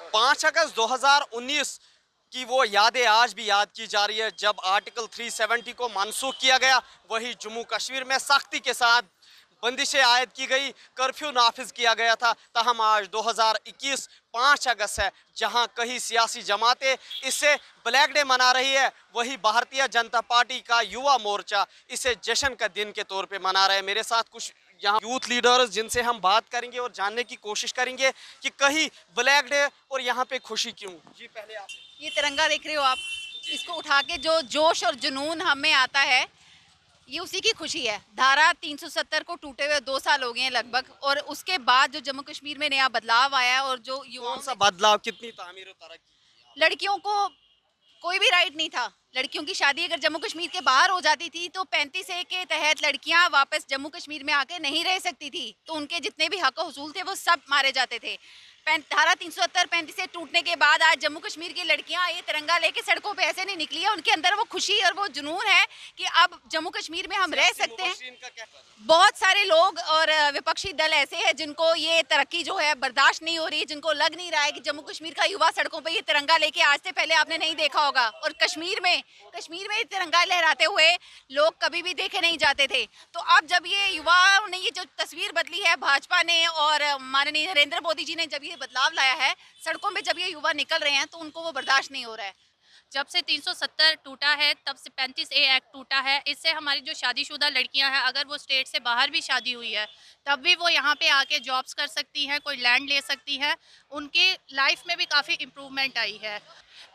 5 अगस्त 2019 की वो यादें आज भी याद की जा रही है, जब आर्टिकल 370 को मनसूख किया गया। वही जम्मू कश्मीर में सख्ती के साथ बंदिशें आयद की गई, कर्फ्यू नाफिज किया गया था। तहम आज 2021 5 अगस्त है, जहां कई सियासी जमातें इसे ब्लैक डे मना रही है, वही भारतीय जनता पार्टी का युवा मोर्चा इसे जश्न का दिन के तौर पे मना रहा है। मेरे साथ कुछ यहाँ यूथ लीडर्स जिनसे हम बात करेंगे और जानने की कोशिश करेंगे कि कहीं ब्लैक डे और यहाँ पे खुशी क्यों। जी, पहले आप ये तिरंगा देख रहे हो आप, इसको उठा के जो जोश और जुनून हमें आता है, ये उसी की खुशी है। धारा 370 को टूटे हुए 2 साल हो गए हैं लगभग, और उसके बाद जो जम्मू कश्मीर में नया बदलाव आया है और जो युवाओं कौन सा बदलाव, कितनी तामीर और तरक्की। लड़कियों को कोई भी राइट नहीं था। लड़कियों की शादी अगर जम्मू कश्मीर के बाहर हो जाती थी तो 35A के तहत लड़कियां वापस जम्मू कश्मीर में आके नहीं रह सकती थी, तो उनके जितने भी हक हुसूल थे वो सब मारे जाते थे। धारा 370 35 टूटने के बाद आज जम्मू कश्मीर की लड़कियां ये तिरंगा लेके सड़कों पे ऐसे नहीं निकली है, उनके अंदर वो खुशी और वो जुनून है कि अब जम्मू कश्मीर में हम रह सकते हैं। बहुत सारे लोग और विपक्षी दल ऐसे हैं जिनको ये तरक्की जो है बर्दाश्त नहीं हो रही, जिनको लग नहीं रहा है कि जम्मू कश्मीर का युवा सड़कों पे ये तिरंगा लेके आज से पहले आपने नहीं देखा होगा। और कश्मीर में तिरंगा लहराते हुए लोग कभी भी देखे नहीं जाते थे। तो अब जब ये युवाओं ने ये जो तस्वीर बदली है, भाजपा ने और माननीय नरेंद्र मोदी जी ने जब ये बदलाव लाया है, सड़कों में जब ये युवा निकल रहे हैं तो उनको वो बर्दाश्त नहीं हो रहा है। जब से 370 टूटा है तब से 35A एक्ट टूटा है। इससे हमारी जो शादीशुदा लड़कियां हैं, अगर वो स्टेट से बाहर भी शादी हुई है तब भी वो यहाँ पे आके जॉब्स कर सकती हैं, कोई लैंड ले सकती हैं। उनकी लाइफ में भी काफ़ी इम्प्रूवमेंट आई है।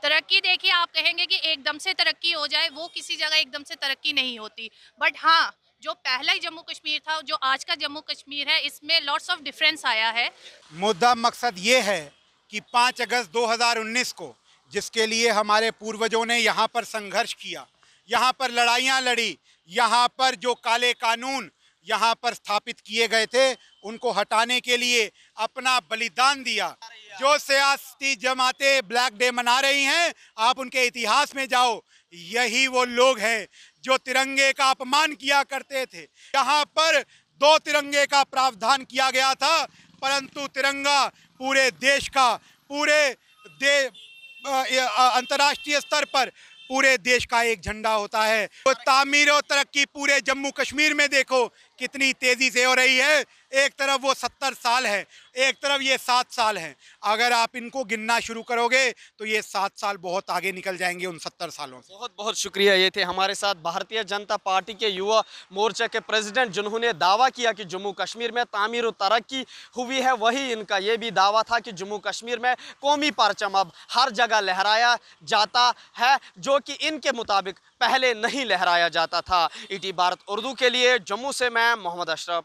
तरक्की देखिए, आप कहेंगे कि एकदम से तरक्की हो जाए, वो किसी जगह एकदम से तरक्की नहीं होती। बट हाँ, जो पहला जम्मू कश्मीर था, जो आज का जम्मू कश्मीर है, इसमें लॉट्स ऑफ डिफरेंस आया है। मुद्दा मकसद ये है कि 5 अगस्त 2019 को, जिसके लिए हमारे पूर्वजों ने यहाँ पर संघर्ष किया, यहाँ पर लड़ाइयाँ लड़ी, यहाँ पर जो काले कानून यहाँ पर स्थापित किए गए थे उनको हटाने के लिए अपना बलिदान दिया। जो सियासी जमातें ब्लैक डे मना रही हैं, आप उनके इतिहास में जाओ, यही वो लोग हैं जो तिरंगे का अपमान किया करते थे। यहाँ पर 2 तिरंगे का प्रावधान किया गया था, परंतु तिरंगा पूरे देश का, अंतर्राष्ट्रीय स्तर पर पूरे देश का एक झंडा होता है। तो तामीर और तरक्की पूरे जम्मू कश्मीर में देखो कितनी तेजी से हो रही है। एक तरफ वो 70 साल है, एक तरफ ये 7 साल हैं। अगर आप इनको गिनना शुरू करोगे तो ये 7 साल बहुत आगे निकल जाएंगे उन 70 सालों से। बहुत बहुत शुक्रिया। ये थे हमारे साथ भारतीय जनता पार्टी के युवा मोर्चा के प्रेसिडेंट, जिन्होंने दावा किया कि जम्मू कश्मीर में तामीर और तरक्की हुई है। वही इनका ये भी दावा था कि जम्मू कश्मीर में कौमी परचम अब हर जगह लहराया जाता है, जो कि इनके मुताबिक पहले नहीं लहराया जाता था। ईटी भारत उर्दू के लिए जम्मू से मैं मोहम्मद अशरफ।